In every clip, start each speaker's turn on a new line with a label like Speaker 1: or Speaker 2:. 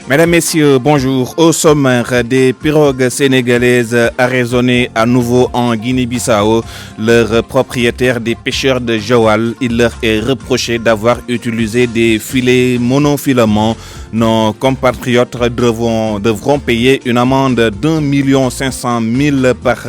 Speaker 1: Mesdames, Messieurs, bonjour. Au sommaire, des pirogues sénégalaises arraisonnées à nouveau en Guinée-Bissau. Leurs propriétaires des pêcheurs de Joal, il leur est reproché d'avoir utilisé des filets monofilaments. Nos compatriotes devront payer une amende d'1 500 000 par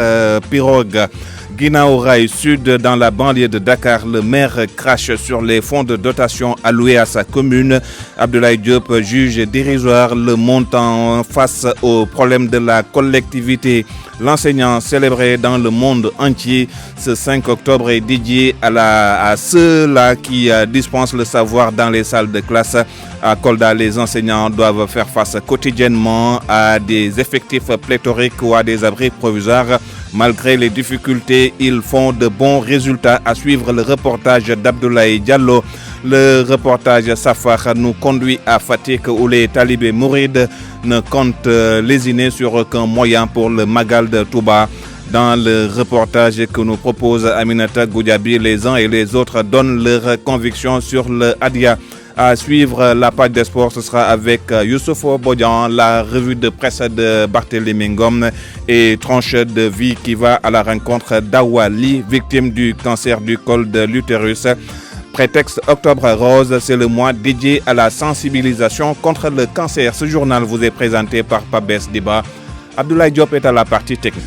Speaker 1: pirogue. Guinaw Rail Sud, dans la banlieue de Dakar, le maire crache sur les fonds de dotation alloués à sa commune. Abdoulaye Diop juge dérisoire le montant face aux problèmes de la collectivité. L'enseignant célébré dans le monde entier ce 5 octobre est dédié à ceux-là qui dispensent le savoir dans les salles de classe. À Kolda, les enseignants doivent faire face quotidiennement à des effectifs pléthoriques ou à des abris provisoires. Malgré les difficultés, ils font de bons résultats. À suivre le reportage d'Abdoulaye Diallo. Le reportage Safar nous conduit à Fatick où les talibés mourides ne comptent lésiner sur aucun moyen pour le Magal de Touba. Dans le reportage que nous propose Aminata Goudiaby, les uns et les autres donnent leurs convictions sur le Hadia. À suivre la page des sports, ce sera avec Youssoufo Bodian, la revue de presse de Barthélémy Ngom et tranche de vie qui va à la rencontre d'Awali, victime du cancer du col de l'utérus. Prétexte Octobre Rose, c'est le mois dédié à la sensibilisation contre le cancer. Ce journal vous est présenté par Pabès Diba. Abdoulaye Diop est à la partie technique.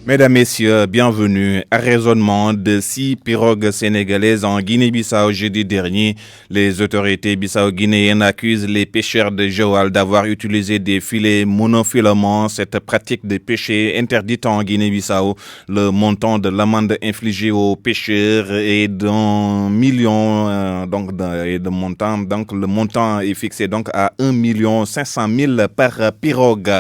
Speaker 1: Mesdames, Messieurs, bienvenue. Arraisonnement de 6 pirogues sénégalaises en Guinée-Bissau jeudi dernier. Les autorités bissau-guinéennes accusent les pêcheurs de Joal d'avoir utilisé des filets monofilaments. Cette pratique de pêcher interdite en Guinée-Bissau. Le montant de l'amende infligée aux pêcheurs est d'1 million de montant. Donc le montant est fixé donc à 1 500 000 par pirogue.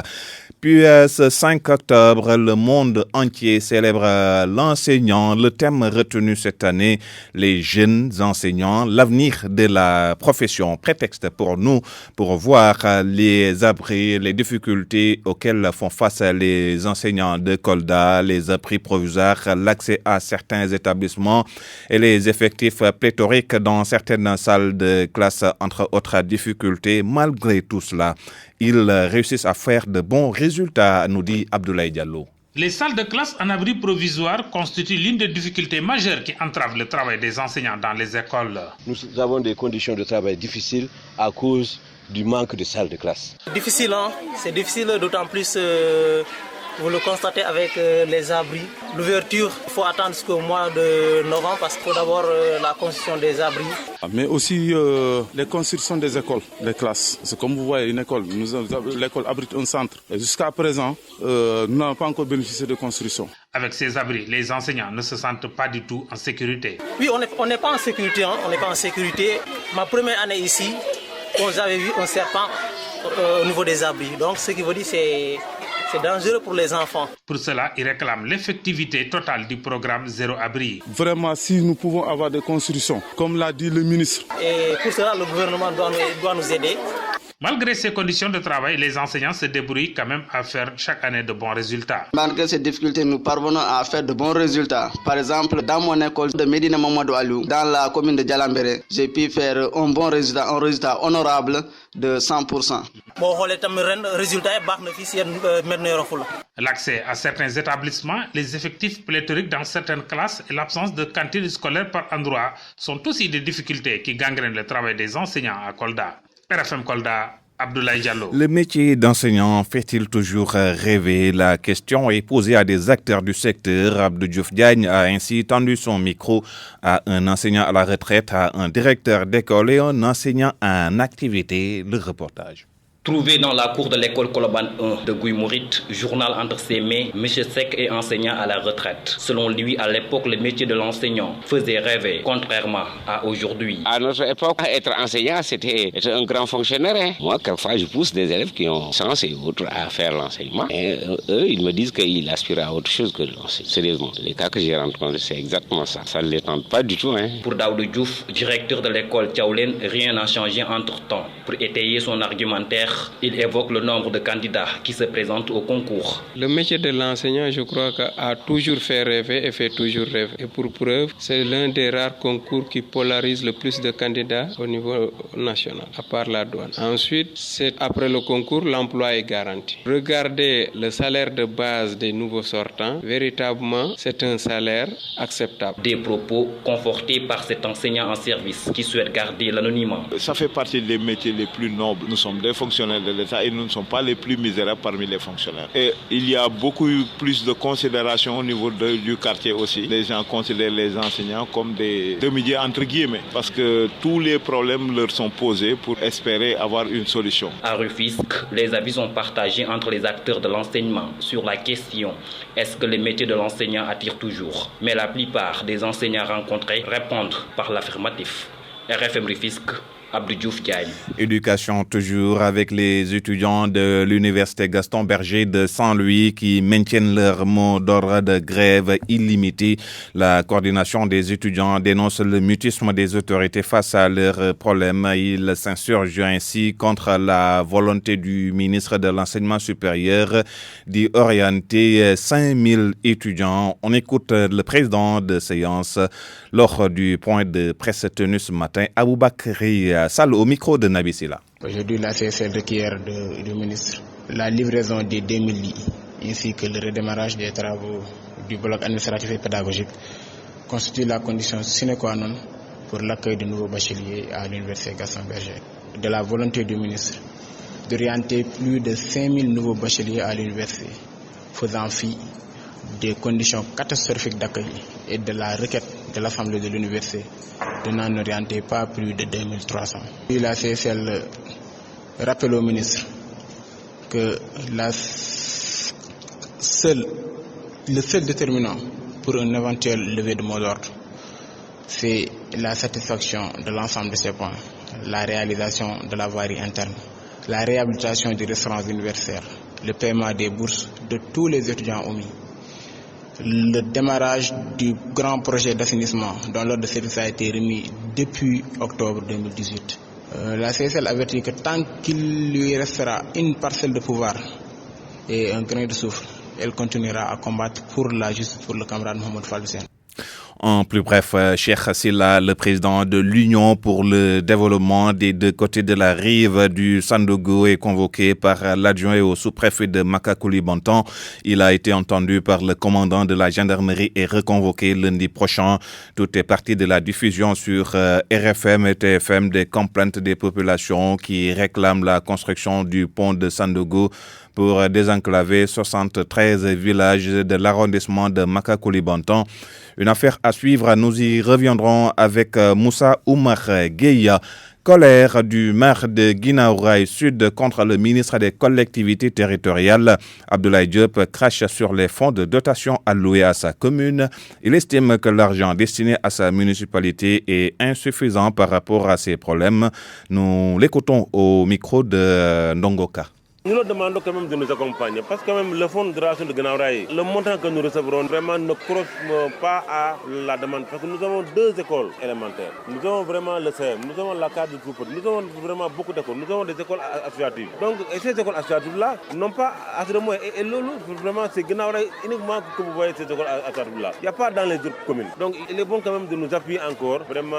Speaker 1: Puis ce 5 octobre, le monde entier célèbre l'enseignant. Le thème retenu cette année, les jeunes enseignants, l'avenir de la profession. Prétexte pour nous pour voir les abris, les difficultés auxquelles font face les enseignants de Kolda, les abris provisoires, l'accès à certains établissements et les effectifs pléthoriques dans certaines salles de classe, entre autres difficultés. Malgré tout cela, ils réussissent à faire de bons résultats, nous dit Abdoulaye Diallo.
Speaker 2: Les salles de classe en abri provisoire constituent l'une des difficultés majeures qui entravent le travail des enseignants dans les écoles.
Speaker 3: Nous avons des conditions de travail difficiles à cause du manque de salles de classe.
Speaker 4: Difficile, c'est difficile, d'autant plus vous le constatez avec les abris. L'ouverture, il faut attendre jusqu'au mois de novembre parce qu'il faut d'abord la construction des abris.
Speaker 5: Mais aussi les constructions des écoles, des classes. C'est comme vous voyez une école, l'école abrite un centre. Et jusqu'à présent, nous n'avons pas encore bénéficié de construction.
Speaker 2: Avec ces abris, les enseignants ne se sentent pas du tout en sécurité.
Speaker 4: Oui, on n'est pas en sécurité, on n'est pas en sécurité. Ma première année ici, j'avais vu un serpent au niveau des abris. Donc ce qui veut dire c'est dangereux pour les enfants.
Speaker 2: Pour cela, ils réclament l'effectivité totale du programme Zéro Abri.
Speaker 5: Vraiment, si nous pouvons avoir des constructions, comme l'a dit le ministre.
Speaker 4: Et pour cela, le gouvernement doit nous aider.
Speaker 2: Malgré ces conditions de travail, les enseignants se débrouillent quand même à faire chaque année de bons résultats.
Speaker 6: Malgré ces difficultés, nous parvenons à faire de bons résultats. Par exemple, dans mon école de Médina Mamadou Alou, dans la commune de Djalambéré, j'ai pu faire un bon résultat, un résultat honorable de 100%.
Speaker 2: L'accès à certains établissements, les effectifs pléthoriques dans certaines classes et l'absence de cantines scolaires par endroit sont aussi des difficultés qui gangrènent le travail des enseignants à Kolda. RFM Kolda, Abdoulaye Diallo.
Speaker 1: Le métier d'enseignant fait-il toujours rêver? La question est posée à des acteurs du secteur. Abdou Diouf Diagne a ainsi tendu son micro à un enseignant à la retraite, à un directeur d'école et un enseignant en activité. Le reportage.
Speaker 7: Trouvé dans la cour de l'école Koloban 1 de Guy-Mourit, journal entre ses mains, M. Seck est enseignant à la retraite. Selon lui, à l'époque, le métier de l'enseignant faisait rêver, contrairement à aujourd'hui.
Speaker 8: À notre époque, être enseignant, c'était être un grand fonctionnaire. Moi, quelquefois, je pousse des élèves qui ont sens et autres à faire l'enseignement. Et eux, ils me disent qu'ils aspirent à autre chose que l'enseignement. Sérieusement, les cas que j'ai rencontrés, c'est exactement ça. Ça ne les tente pas du tout.
Speaker 7: Pour Daoudou Diouf, directeur de l'école Tchaoulène, rien n'a changé entre-temps. Pour étayer son argumentaire, scolaire. Il évoque le nombre de candidats qui se présentent au concours.
Speaker 9: Le métier de l'enseignant, je crois, a toujours fait rêver et fait toujours rêver. Et pour preuve, c'est l'un des rares concours qui polarise le plus de candidats au niveau national, à part la douane. Ensuite, c'est après le concours, l'emploi est garanti. Regardez le salaire de base des nouveaux sortants, véritablement, c'est un salaire acceptable.
Speaker 7: Des propos confortés par cet enseignant en service qui souhaite garder l'anonymat.
Speaker 10: Ça fait partie des métiers les plus nobles. Nous sommes des fonctionnaires de l'État et nous ne sommes pas les plus misérables parmi les fonctionnaires. Et il y a beaucoup plus de considération au niveau du quartier aussi. Les gens considèrent les enseignants comme des demi-dieux entre guillemets parce que tous les problèmes leur sont posés pour espérer avoir une solution.
Speaker 7: À Rufisque, les avis sont partagés entre les acteurs de l'enseignement sur la question est-ce que les métiers de l'enseignant attirent toujours? Mais la plupart des enseignants rencontrés répondent par l'affirmatif. RFM Rufisque, Abdou Diouf Diagne.
Speaker 1: Éducation toujours avec les étudiants de l'université Gaston Berger de Saint-Louis qui maintiennent leur mot d'ordre de grève illimitée. La coordination des étudiants dénonce le mutisme des autorités face à leurs problèmes. Ils s'insurgent ainsi contre la volonté du ministre de l'Enseignement supérieur d'y orienter 5000 étudiants. On écoute le président de séance lors du point de presse tenu ce matin, Aboubakri Sall au micro de Nabi Silla.
Speaker 11: Aujourd'hui, la CSL requiert du ministre la livraison des 2000 lits ainsi que le redémarrage des travaux du bloc administratif et pédagogique constitue la condition sine qua non pour l'accueil de nouveaux bacheliers à l'université Gaston Berger. De la volonté du ministre d'orienter plus de 5000 nouveaux bacheliers à l'université, faisant fi des conditions catastrophiques d'accueil et de la requête de l'Assemblée de l'université de n'en orienter pas plus de 2300. La CSL rappelle au ministre que le seul déterminant pour un éventuel levée de mot d'ordre, c'est la satisfaction de l'ensemble de ces points, la réalisation de la voirie interne, la réhabilitation des restaurants universitaires, le paiement des bourses de tous les étudiants omis, le démarrage du grand projet d'assainissement dont l'ordre de service a été remis depuis octobre 2018. La CSL avertit que tant qu'il lui restera une parcelle de pouvoir et un grain de souffle, elle continuera à combattre pour la justice pour le camarade Mohamed Falloussène.
Speaker 1: En plus bref, Cheikh Silla, le président de l'Union pour le développement des deux côtés de la rive du Sandougou, est convoqué par l'adjoint au sous-préfet de Makacouli-Bontan. Il a été entendu par le commandant de la gendarmerie et reconvoqué lundi prochain. Tout est parti de la diffusion sur RFM et TFM des complaintes des populations qui réclament la construction du pont de Sandougou pour désenclaver 73 villages de l'arrondissement de Makacouli-Bontan. Une affaire à suivre, nous y reviendrons avec Moussa Oumar Gueye. Colère du maire de Guinaw Rail Sud contre le ministre des collectivités territoriales. Abdoulaye Diop crache sur les fonds de dotation alloués à sa commune. Il estime que l'argent destiné à sa municipalité est insuffisant par rapport à ses problèmes. Nous l'écoutons au micro de Ndongoka.
Speaker 12: Nous leur demandons quand même de nous accompagner parce que quand même le fonds de dotation de Guinaw Rail, le montant que nous recevrons vraiment ne correspond pas à la demande parce que nous avons 2 écoles élémentaires. Nous avons vraiment le CM, nous avons la carte de troupeau, nous avons vraiment beaucoup d'écoles, nous avons des écoles associatives. Donc ces écoles associatives-là n'ont pas assez de moyens. Et Lolo, vraiment c'est Guinaw Rail uniquement que vous voyez ces écoles associatives-là. Il n'y a pas dans les autres communes. Donc il est bon quand même de nous appuyer encore vraiment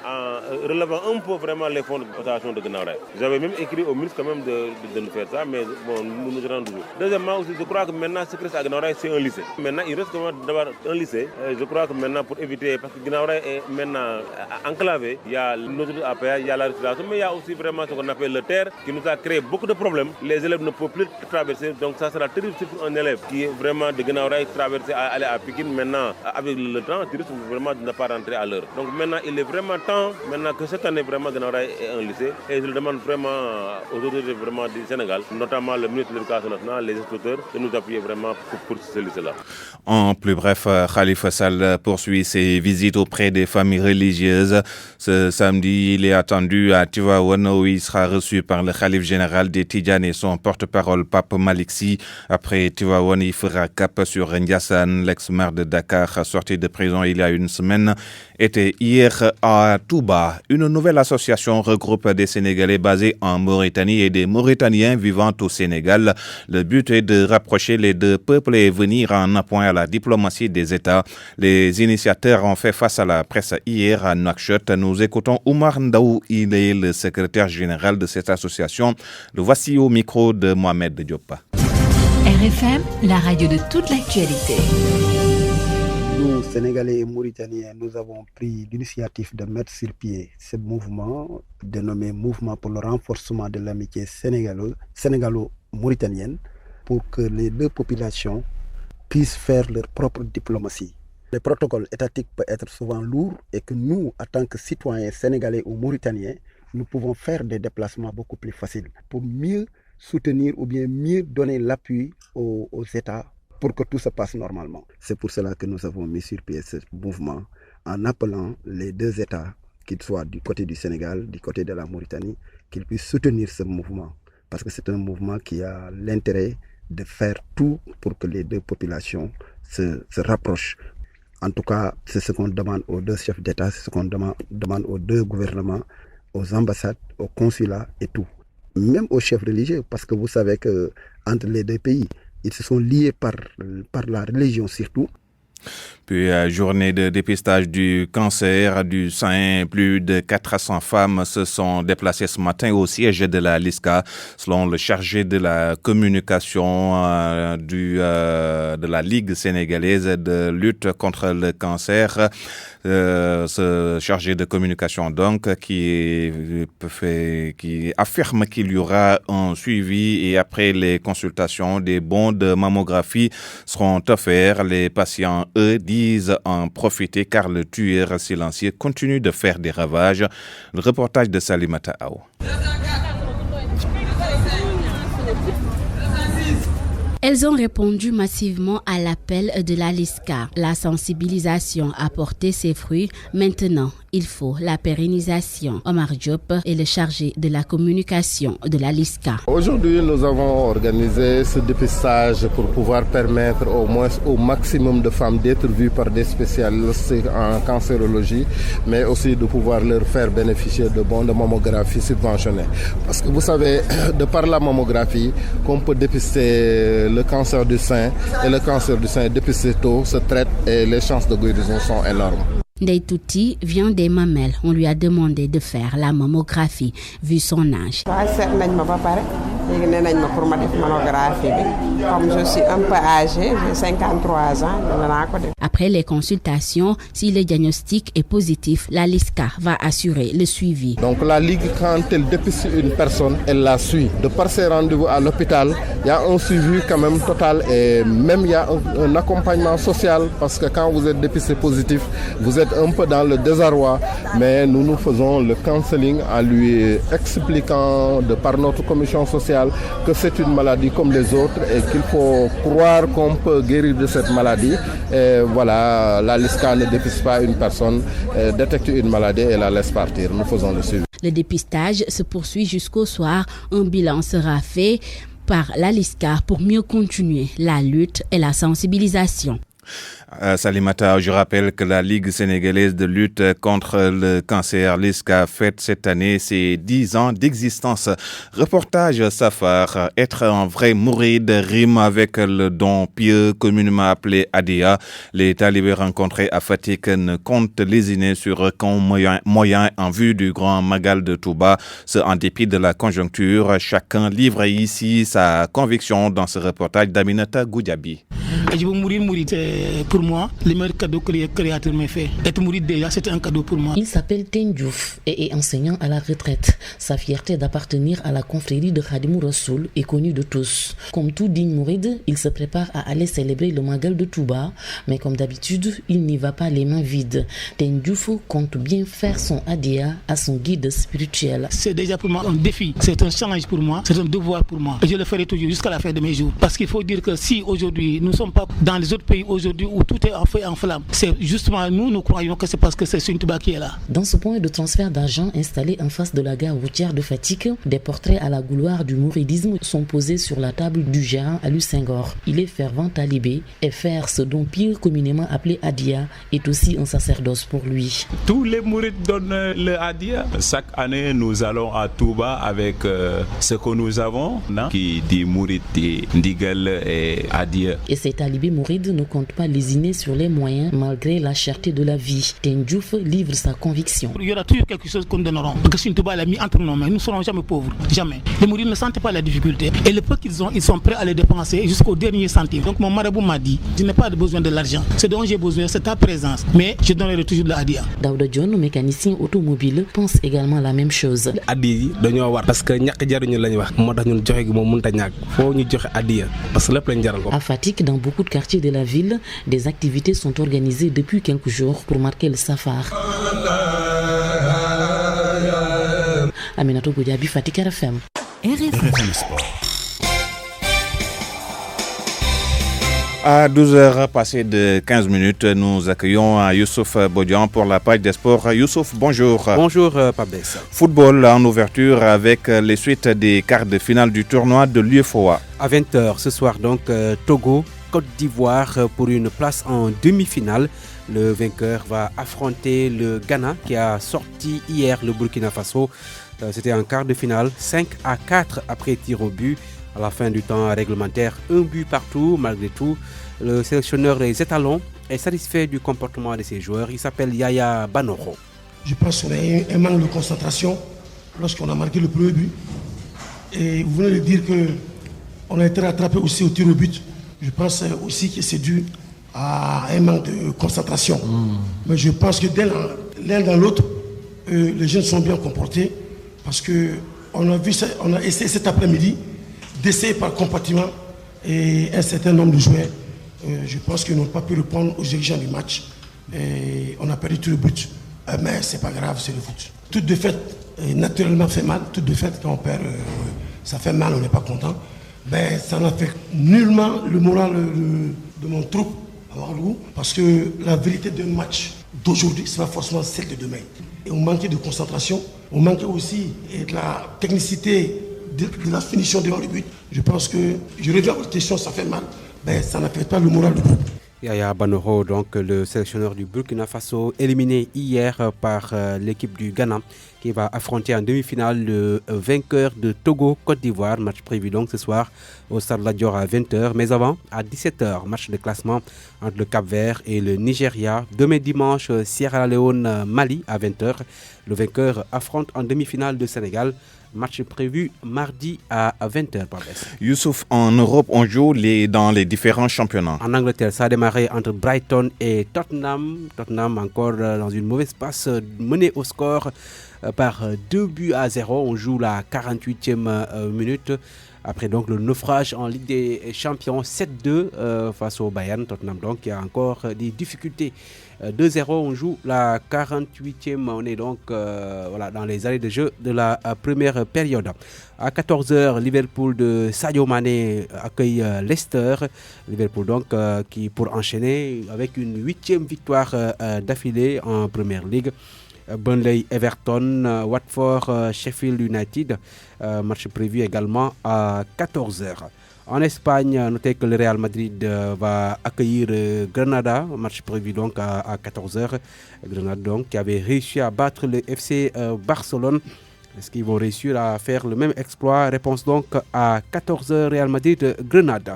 Speaker 12: en relevant un peu vraiment les fonds de dotation de Guinaw Rail. J'avais même écrit au ministre quand même de nous faire ça, mais bon, nous nous rendons toujours. Deuxièmement aussi, je crois que maintenant, ce qui reste à Guinaw Rail, c'est un lycée. Maintenant, il reste d'avoir un lycée. Je crois que maintenant, pour éviter, parce que Guinaw Rail est maintenant enclavé, il y a l'autoroute à péage, il y a la restauration, mais il y a aussi vraiment ce qu'on appelle le terre, qui nous a créé beaucoup de problèmes. Les élèves ne peuvent plus traverser, donc ça sera terrible pour un élève qui est vraiment de Guinaw Rail traverser, aller à Pikine. Maintenant, avec le temps, tu risques vraiment de ne pas rentrer à l'heure. Donc maintenant, il est vraiment temps, maintenant que cette année, vraiment, Guinaw Rail est un lycée. Et je le demande vraiment aux autorités vraiment du Sénégal Sénégal, notamment le ministre de l'Éducation nationale, les instructeurs, de nous appuyer vraiment pour ce lycée-là.
Speaker 1: En plus bref, Khalifa Sall poursuit ses visites auprès des familles religieuses. Ce samedi, il est attendu à Tivaouane où il sera reçu par le khalife général des Tidjanes et son porte-parole Pape Malick Sy. Après Tivaouane, il fera cap sur Ndiassane, l'ex-maire de Dakar, sorti de prison il y a une semaine, était hier à Touba. Une nouvelle association regroupe des Sénégalais basés en Mauritanie et des Mauritaniens vivant au Sénégal. Le but est de rapprocher les deux peuples et venir en appoint à la diplomatie des États. Les initiateurs ont fait face à la presse hier à Nouakchott. Nous écoutons Oumar Ndaou, il est le secrétaire général de cette association. Le voici au micro de Mohamed Diop.
Speaker 13: RFM, la radio de toute l'actualité.
Speaker 14: Nous, Sénégalais et Mauritaniens, nous avons pris l'initiative de mettre sur pied ce mouvement, dénommé Mouvement pour le renforcement de l'amitié sénégalo-mauritanienne, pour que les deux populations puissent faire leur propre diplomatie. Le protocole étatique peut être souvent lourd et que nous, en tant que citoyens sénégalais ou mauritaniens, nous pouvons faire des déplacements beaucoup plus faciles pour mieux soutenir ou bien mieux donner l'appui aux États pour que tout se passe normalement. C'est pour cela que nous avons mis sur pied ce mouvement en appelant les deux États, qu'ils soient du côté du Sénégal, du côté de la Mauritanie, qu'ils puissent soutenir ce mouvement. Parce que c'est un mouvement qui a l'intérêt de faire tout pour que les deux populations se rapprochent. En tout cas, c'est ce qu'on demande aux deux chefs d'État, c'est ce qu'on demande aux deux gouvernements, aux ambassades, aux consulats et tout. Même aux chefs religieux, parce que vous savez qu'entre les deux pays, ils se sont liés par la religion surtout.
Speaker 1: Puis, journée de dépistage du cancer du sein, plus de 400 femmes se sont déplacées ce matin au siège de la LISCA. Selon le chargé de la communication de la Ligue sénégalaise de lutte contre le cancer, ce chargé de communication donc qui affirme qu'il y aura un suivi et après les consultations, des bons de mammographie seront offerts. Les patients, eux, disent en profiter car le tueur silencieux continue de faire des ravages. Le reportage de Salimata Aou.
Speaker 15: Elles ont répondu massivement à l'appel de la LISCA. La sensibilisation a porté ses fruits. Maintenant, il faut la pérennisation. Omar Diop est le chargé de la communication de la LISCA.
Speaker 16: Aujourd'hui, nous avons organisé ce dépistage pour pouvoir permettre au moins au maximum de femmes d'être vues par des spécialistes en cancérologie, mais aussi de pouvoir leur faire bénéficier de bons de mammographie subventionnés. Parce que vous savez, de par la mammographie, qu'on peut dépister le cancer du sein, et le cancer du sein dépisté tôt se traite et les chances de guérison sont énormes.
Speaker 15: Ndeye Touti vient des Mamelles. On lui a demandé de faire la mammographie vu son âge.
Speaker 17: Comme je suis un peu âgée, j'ai 53 ans.
Speaker 15: Après les consultations, si le diagnostic est positif, la LISCA va assurer le suivi.
Speaker 16: Donc la Ligue, quand elle dépiste une personne, elle la suit. De par ses rendez-vous à l'hôpital, il y a un suivi quand même total et même il y a un accompagnement social parce que quand vous êtes dépisté positif, vous êtes un peu dans le désarroi, mais nous faisons le counseling en lui expliquant de par notre commission sociale que c'est une maladie comme les autres et qu'il faut croire qu'on peut guérir de cette maladie. Et voilà, la LISCA ne dépiste pas une personne, détecte une maladie et la laisse partir. Nous faisons le suivi.
Speaker 15: Le dépistage se poursuit jusqu'au soir. Un bilan sera fait par la LISCA pour mieux continuer la lutte et la sensibilisation.
Speaker 1: Salimata, je rappelle que la Ligue sénégalaise de lutte contre le cancer, LISCA, fête cette année ses 10 ans d'existence. Reportage Safar, être un vrai mouride rime avec le don pieux communément appelé Adia. Les talibés rencontrés à Fatick ne comptent lésiner sur aucun moyen en vue du grand Magal de Touba. Ce en dépit de la conjoncture, chacun livre ici sa conviction dans ce reportage d'Aminata Goudiaby.
Speaker 18: Et je veux mourir. C'est pour moi le meilleur cadeau que le Créateur m'a fait. Être mourir déjà, c'était un cadeau pour moi.
Speaker 19: Il s'appelle Teigne Diouf et est enseignant à la retraite. Sa fierté d'appartenir à la confrérie de Khadimou Rassoul est connue de tous. Comme tout digne mouride, il se prépare à aller célébrer le Magal de Touba, mais comme d'habitude, il n'y va pas les mains vides. Teigne Diouf compte bien faire son adia à son guide spirituel.
Speaker 18: C'est déjà pour moi un défi, c'est un challenge pour moi, c'est un devoir pour moi. Et je le ferai toujours jusqu'à la fin de mes jours. Parce qu'il faut dire que si aujourd'hui, nous ne sommes pas dans les autres pays aujourd'hui où tout est en feu et en flamme, c'est justement nous croyons que c'est parce que c'est Serigne Touba qui est là.
Speaker 19: Dans ce point de transfert d'argent installé en face de la gare routière de Fatick, des portraits à la gloire du mouridisme sont posés sur la table du gérant Aliou Senghor. Il est fervent talibé et faire ce don pire communément appelé Hadia est aussi un sacerdoce pour lui.
Speaker 20: Tous les mourides donnent le Hadia. Chaque année, nous allons à Touba avec ce que nous avons, qui dit Mourid, Ndigal et Hadia.
Speaker 19: Et ces talibés mourides ne comptent pas lésiner sur les moyens malgré la cherté de la vie. Teigne Diouf livre sa conviction.
Speaker 18: Il y aura toujours quelque chose qu'on donneront. Parce que Serigne Touba l'a mis entre nos mains. Nous ne serons jamais pauvres. Jamais. Les mourides ne sentent pas la difficulté. Et le peu qu'ils ont, ils sont prêts à les dépenser jusqu'au dernier centime. Donc mon marabout m'a dit, je n'ai pas besoin de l'argent. Ce dont j'ai besoin, c'est ta présence. Mais je donnerai toujours de la Hadia.
Speaker 19: Daouda John, mécanicien automobile, pense également la même chose.
Speaker 21: Hadia, parce que
Speaker 19: à Fatick, dans beaucoup de quartiers de la ville, des activités sont organisées depuis quelques jours pour marquer le safar. Aminatou Goudiaby, Fatick RFM.
Speaker 13: RFM Sport.
Speaker 1: À 12h passées de 15 minutes, nous accueillons Youssouf Bodian pour la page des sports. Youssouf, bonjour.
Speaker 22: Bonjour, Pabès.
Speaker 1: Football en ouverture avec les suites des quarts de finale du tournoi de l'UEFOA.
Speaker 22: À 20h ce soir, donc, Togo, Côte d'Ivoire pour une place en demi-finale. Le vainqueur va affronter le Ghana qui a sorti hier le Burkina Faso. C'était en quart de finale, 5-4 après tir au but. À la fin du temps réglementaire, un but partout. Malgré tout, le sélectionneur des étalons est satisfait du comportement de ses joueurs. Il s'appelle Yaya Banoro.
Speaker 23: Je pense qu'on a eu un manque de concentration lorsqu'on a marqué le premier but. Et vous venez de dire qu'on a été rattrapé aussi au tir au but. Je pense aussi que c'est dû à un manque de concentration. Mais je pense que l'un dans l'autre, les jeunes sont bien comportés parce qu'on a essayé cet après-midi d'essayer par compartiment et un certain nombre de joueurs. Je pense qu'ils n'ont pas pu répondre aux exigences du match. Et on a perdu tout le but. Mais c'est pas grave, c'est le foot. Toute défaite, naturellement, fait mal. Toute défaite, quand on perd, ça fait mal, on n'est pas content. Mais ça n'affecte nullement le moral de mon troupe à Ouagadougou. Parce que la vérité d'un match d'aujourd'hui, c'est pas forcément celle de demain. Et on manquait de concentration, on manquait aussi de la technicité de la finition devant le but. Je pense que, je reviens à votre question, ça fait mal, mais ça n'affecte pas le moral du groupe.
Speaker 22: Yaya Banoro, donc le sélectionneur du Burkina Faso, éliminé hier par l'équipe du Ghana, qui va affronter en demi-finale le vainqueur de Togo, Côte d'Ivoire. Match prévu donc ce soir au Stade Lat Dior à 20h. Mais avant, à 17h, match de classement entre le Cap-Vert et le Nigeria. Demain dimanche, Sierra Leone-Mali à 20h. Le vainqueur affronte en demi-finale le Sénégal. Match prévu mardi à 20h.
Speaker 1: Youssouf, en Europe, on joue dans les différents championnats.
Speaker 22: En Angleterre, ça a démarré entre Brighton et Tottenham. Tottenham encore dans une mauvaise passe, mené au score par 2-0. On joue la 48e minute. Après donc le naufrage en Ligue des Champions 7-2 face au Bayern. Tottenham donc qui a encore des difficultés. 2-0, on joue la 48e, on est donc dans les arrêts de jeu de la première période. À 14h, Liverpool de Sadio Mané accueille Leicester. Liverpool donc qui pour enchaîner avec une 8e victoire d'affilée en Première Ligue. Burnley, Everton, Watford, Sheffield United. Match prévu également à 14h. En Espagne, notez que le Real Madrid va accueillir Granada, match prévu donc à 14h. Granada donc qui avait réussi à battre le FC Barcelone. Est-ce qu'ils vont réussir à faire le même exploit? Réponse donc à 14h, Real Madrid-Grenade.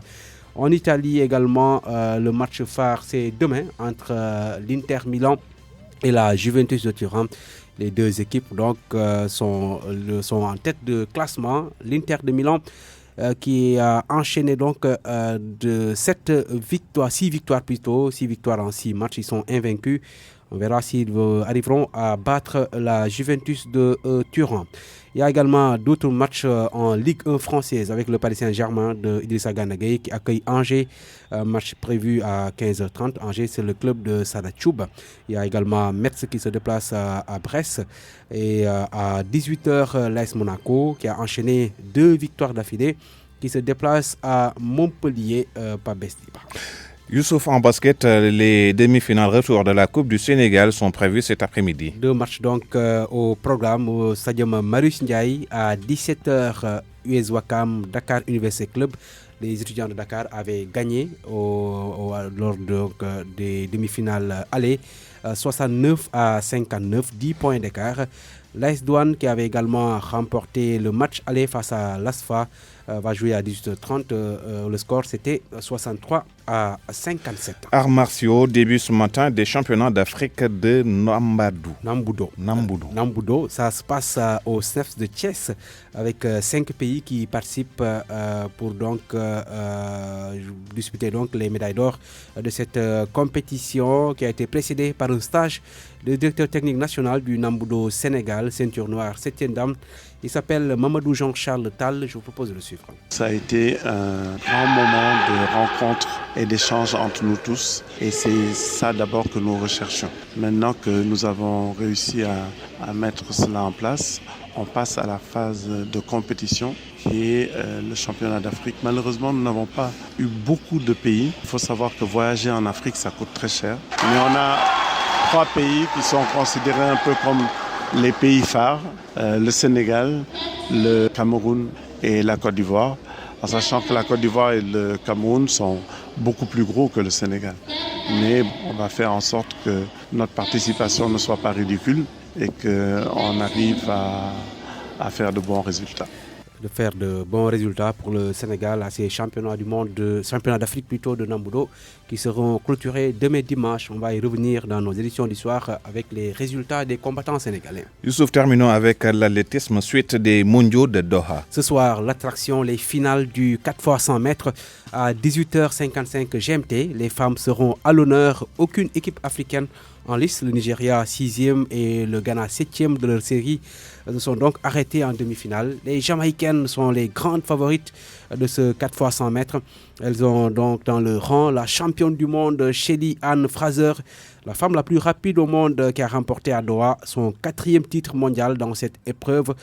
Speaker 22: En Italie également, le match phare c'est demain entre l'Inter Milan et la Juventus de Turin. Les deux équipes donc sont en tête de classement. L'Inter de Milan qui a enchaîné donc de 6 victoires en 6 matchs. Ils sont invaincus. On verra s'ils arriveront à battre la Juventus de Turin. Il y a également d'autres matchs en Ligue 1 française avec le Paris Saint-Germain de Idrissa Gana Gueye qui accueille Angers. Match prévu à 15h30. Angers, c'est le club de Sada Thioub. Il y a également Metz qui se déplace à Brest. Et à 18h, l'AS Monaco qui a enchaîné 2 victoires d'affilée qui se déplace à Montpellier, Pabestiba.
Speaker 1: Youssouf, en basket, les demi-finales retour de la Coupe du Sénégal sont prévues cet après-midi.
Speaker 22: 2 matchs donc au programme au stadium Marius Ndiaye à 17h, US Ouakam, Dakar Université Club. Les étudiants de Dakar avaient gagné lors des demi-finales aller 69-59, 10 points d'écart. L'AS Douane qui avait également remporté le match aller face à l'ASFA va jouer à 18h30. Le score c'était 63-57.
Speaker 1: Arts martiaux, début ce matin des championnats d'Afrique de
Speaker 22: Nambudo. Ça se passe au SNEFS de Thiès avec 5 pays qui participent pour donc disputer donc les médailles d'or de cette compétition qui a été précédée par un stage du directeur technique national du Nambudo Sénégal, ceinture noire 7e dame. Il s'appelle Mamadou Jean-Charles Tal. Je vous propose de le suivre.
Speaker 3: Ça a été un grand moment de rencontre et d'échange entre nous tous. Et c'est ça d'abord que nous recherchons. Maintenant que nous avons réussi à mettre cela en place, on passe à la phase de compétition qui est le championnat d'Afrique. Malheureusement, nous n'avons pas eu beaucoup de pays. Il faut savoir que voyager en Afrique, ça coûte très cher. Mais on a 3 pays qui sont considérés un peu comme les pays phares, le Sénégal, le Cameroun et la Côte d'Ivoire, en sachant que la Côte d'Ivoire et le Cameroun sont beaucoup plus gros que le Sénégal. Mais on va faire en sorte que notre participation ne soit pas ridicule et qu'on arrive à faire de bons résultats.
Speaker 22: De faire de bons résultats pour le Sénégal à ces championnats d'Afrique plutôt de Nambudo qui seront clôturés demain dimanche. On va y revenir dans nos éditions du soir avec les résultats des combattants sénégalais.
Speaker 1: Youssouf, terminons avec l'athlétisme suite des mondiaux de Doha.
Speaker 22: Ce soir, l'attraction, les finales du 4x100 mètres à 18h55 GMT. Les femmes seront à l'honneur. Aucune équipe africaine en lice. Le Nigeria 6e et le Ghana 7e de leur série se sont donc arrêtés en demi-finale. Les Jamaïcaines sont les grandes favorites de ce 4x100 mètres. Elles ont donc dans le rang la championne du monde Shelly Ann Fraser, la femme la plus rapide au monde qui a remporté à Doha son 4e titre mondial dans cette épreuve,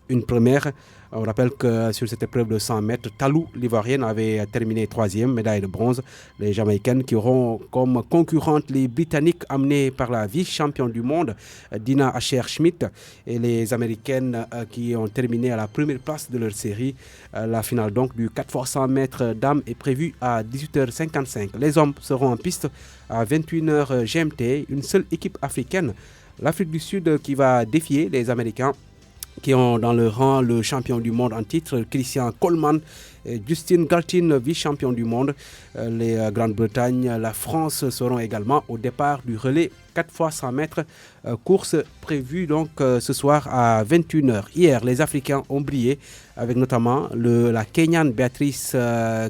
Speaker 22: une première. On rappelle que sur cette épreuve de 100 mètres, Talou, l'Ivoirienne, avait terminé 3e, médaille de bronze. Les Jamaïcaines qui auront comme concurrentes les Britanniques amenés par la vice-championne du monde, Dina Asher-Schmidt, et les Américaines qui ont terminé à la première place de leur série. La finale donc du 4x100 mètres dames est prévue à 18h55. Les hommes seront en piste à 21h GMT. Une seule équipe africaine, l'Afrique du Sud, qui va défier les Américains, qui ont dans le rang le champion du monde en titre, Christian Coleman, et Justin Gatlin, vice-champion du monde. Les Grande-Bretagne, la France seront également au départ du relais 4x100 mètres, course prévue donc ce soir à 21h. Hier, les Africains ont brillé avec notamment la Kenyane Béatrice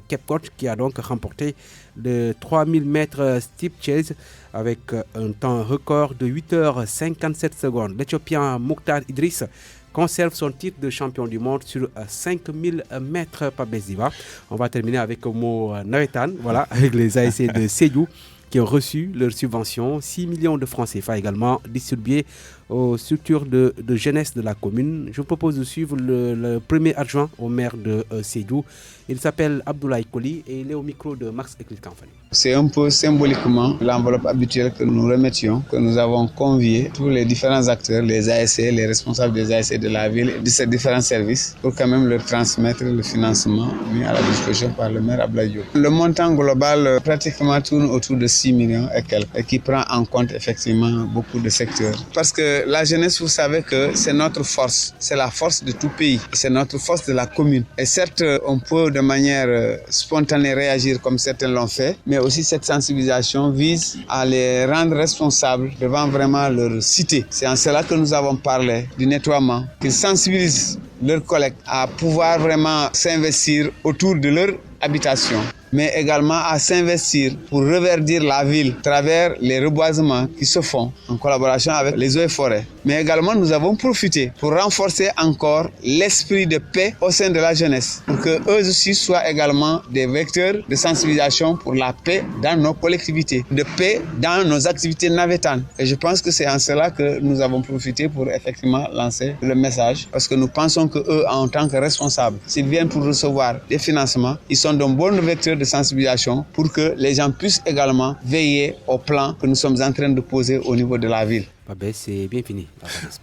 Speaker 22: Kepkot qui a donc remporté le 3000 mètres steeplechase avec un temps record de 8h57 secondes. L'Éthiopien Mokhtar Idriss conserve son titre de champion du monde sur 5000 mètres par Béziva. On va terminer avec un mot Navetan, voilà, avec les ASC de Sédhiou qui ont reçu leur subvention, 6 millions de francs CFA également distribués aux structures de jeunesse de la commune. Je vous propose de suivre le premier adjoint au maire de Sédhiou. Il s'appelle Abdoulaye Koli et il est au micro de Max Eclit Kamfani.
Speaker 4: C'est un peu symboliquement l'enveloppe habituelle que nous remettions, que nous avons convié tous les différents acteurs, les ASC, les responsables des ASC de la ville, de ces différents services, pour quand même leur transmettre le financement mis à la disposition par le maire Abdoulaye Diop. Le montant global pratiquement tourne autour de 6 millions et quelques, et qui prend en compte effectivement beaucoup de secteurs. Parce que la jeunesse, vous savez que c'est notre force. C'est la force de tout pays. C'est notre force de la commune. Et certes, on peut de manière spontanée réagir comme certains l'ont fait, mais aussi cette sensibilisation vise à les rendre responsables devant vraiment leur cité. C'est en cela que nous avons parlé du nettoiement, qu'ils sensibilisent leurs collègues à pouvoir vraiment s'investir autour de leur habitation, mais également à s'investir pour reverdir la ville à travers les reboisements qui se font en collaboration avec les eaux et forêts. Mais également, nous avons profité pour renforcer encore l'esprit de paix au sein de la jeunesse, pour qu'eux aussi soient également des vecteurs de sensibilisation pour la paix dans nos collectivités, de paix dans nos activités navétanes. Et je pense que c'est en cela que nous avons profité pour effectivement lancer le message, parce que nous pensons qu'eux, en tant que responsables, s'ils viennent pour recevoir des financements, ils sont de bons vecteurs de sensibilisation pour que les gens puissent également veiller au plan que nous sommes en train de poser au niveau de la ville.
Speaker 22: C'est bien fini.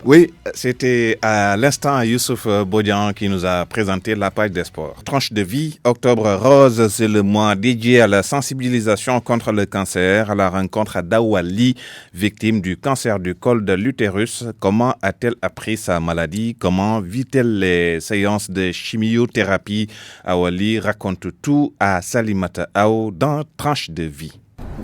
Speaker 1: Oui, c'était à l'instant Youssouf Bodian qui nous a présenté la page des sports. Tranche de vie, Octobre Rose, c'est le mois dédié à la sensibilisation contre le cancer, à la rencontre d'Awali, victime du cancer du col de l'utérus. Comment a-t-elle appris sa maladie? Comment vit-elle les séances de chimiothérapie? Awali raconte tout à Salimata Aw dans Tranche de vie.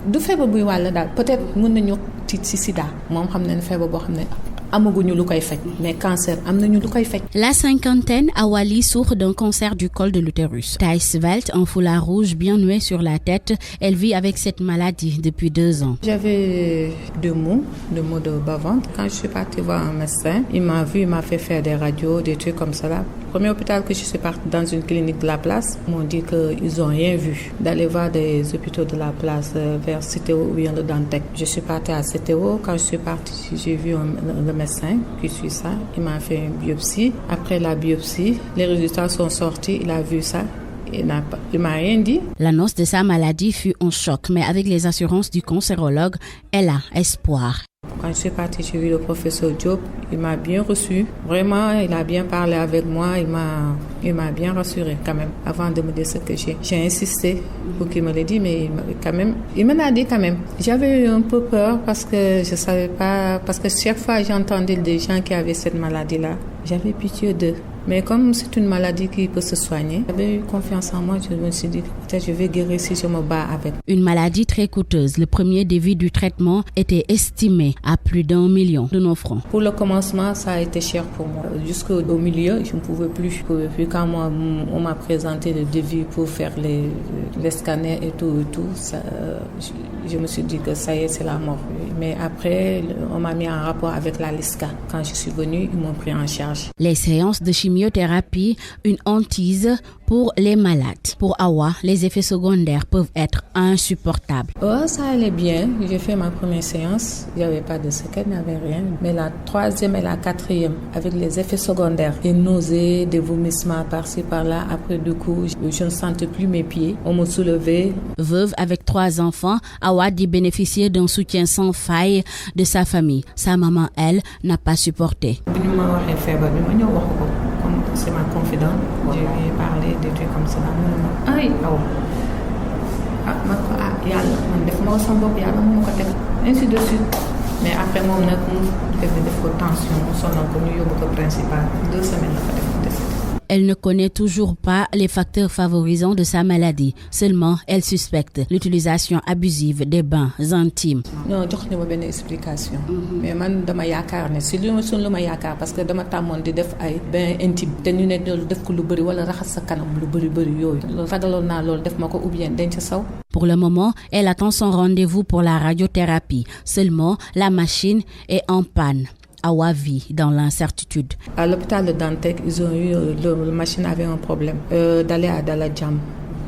Speaker 2: du feebar buy wàll daal peut-être mën nañu tiit ci sida moom xam nañ feebar boo xam ne amaguñu lu koy faj mais cancer am nañu lu koy faj.
Speaker 15: La cinquantaine, Awali souffre d'un cancer du col de l'utérus. Taille svelte, un foulard rouge bien noué sur la tête, elle vit avec cette maladie depuis 2 ans.
Speaker 2: J'avais deux maux de bas-ventre. Quand je suis partie voir un médecin, il m'a vu, il m'a fait faire des radios, des trucs comme ça là. Premier hôpital que je suis partie dans une clinique de la place, ils m'ont dit qu'ils n'ont rien vu. D'aller voir des hôpitaux de la place vers CTO ou bien le Dantec. Je suis partie à CTO. Quand je suis partie, j'ai vu le médecin qui suit ça. Il m'a fait une biopsie. Après la biopsie, les résultats sont sortis. Il a vu ça. Il m'a rien dit.
Speaker 15: L'annonce de sa maladie fut un choc, mais avec les assurances du cancérologue, elle a espoir.
Speaker 2: Quand je suis partie, j'ai vu le professeur Diop. Il m'a bien reçu. Vraiment, il a bien parlé avec moi. Il m'a bien rassuré quand même. Avant de me dire ce que j'ai insisté pour qu'il me le dise, mais il me l'a dit quand même. J'avais eu un peu peur parce que je savais pas, parce que chaque fois j'entendais des gens qui avaient cette maladie-là, j'avais pitié d'eux. Mais comme c'est une maladie qui peut se soigner, j'avais eu confiance en moi. Je me suis dit que peut-être je vais guérir si je me bats avec.
Speaker 15: Une maladie très coûteuse. Le premier devis du traitement était estimé à plus d'1 million de nos francs.
Speaker 2: Pour le commencement, ça a été cher pour moi. Jusqu'au milieu, je ne pouvais plus. Puis quand on m'a présenté le devis pour faire les scanners et tout, ça, je me suis dit que ça y est, c'est la mort. Mais après, on m'a mis en rapport avec la LISCA. Quand je suis venue, ils m'ont pris en charge.
Speaker 15: Les séances de chimiothérapie, une hantise pour les malades. Pour Awa, les effets secondaires peuvent être insupportables.
Speaker 2: Oh, ça allait bien. J'ai fait ma première séance. Il n'y avait pas de séquelles, il n'y avait rien. Mais la troisième et la quatrième, avec les effets secondaires, des nausées, des vomissements par-ci, par-là. Après, du coup, je ne sentais plus mes pieds. On me soulevait.
Speaker 15: Veuve avec 3 enfants, Awa dit bénéficier d'un soutien sans faille de sa famille. Sa maman, elle, n'a pas supporté.
Speaker 2: C'est ma confidente. Je lui ai parlé des trucs comme ça. Ay, ainsi de suite. Mais après, moi, on a fait des tensions. Nous sommes connus au principal. 2 semaines après.
Speaker 15: Elle ne connaît toujours pas les facteurs favorisants de sa maladie. Seulement, elle suspecte l'utilisation abusive des bains intimes.
Speaker 2: Non, je n'ai pas d'explication. Mais moi, je suis yakar. Si je suis yakar parce que je suis def ay bains intimes. Te ñu ne def ko lu bari wala raxas sa kanam lu bari yoy. Ragalon na lol def mako ou bien denc saw.
Speaker 15: Pour le moment, elle attend son rendez-vous pour la radiothérapie. Seulement, la machine est en panne. Awa vit dans l'incertitude.
Speaker 2: À l'hôpital de Dantec, ils ont eu, la machine avait un problème. D'aller à Daladjam,